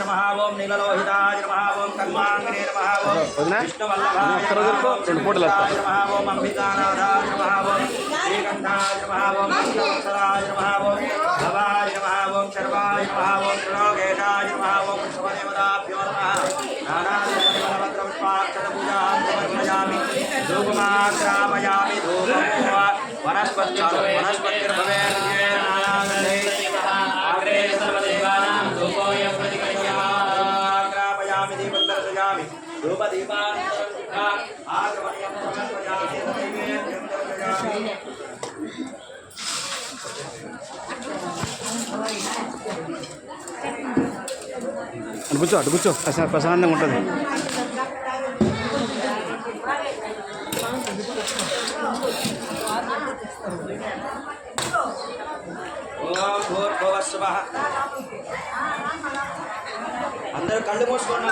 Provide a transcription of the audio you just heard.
नमः ओम नीललोहिताय नमः ओम कर्मांगने नमः ओम विष्णुवल्लभाय नमः ओम अंबिकानाथाय नमः ओम श्रीकंठाय नमः ओम मंगलवत्सलाय नमः ओम भवाय नमः ओम शर्वाय नमः ओम त्रिलोकेशाय नमः ओम विश्वदेवताभ्यो नमः नानाविधबलभद्रपुष्पाक्षतपूजां समर्पयामि धूपमाग्रापयामि धूपं वनस्पतिर्भवेत् अग्रे सर्वदेवानां धूपोऽयं प्रतिगृह्याग्रापयामि दीपं दर्शयामि धूपदीपान् आगमनीयं समर्पयामि नैवेद्यं दर्शयामि అటు కూర్చో ప్రశాంతంగా ఉంటుంది. అందరూ కళ్ళు మూసుకోండి.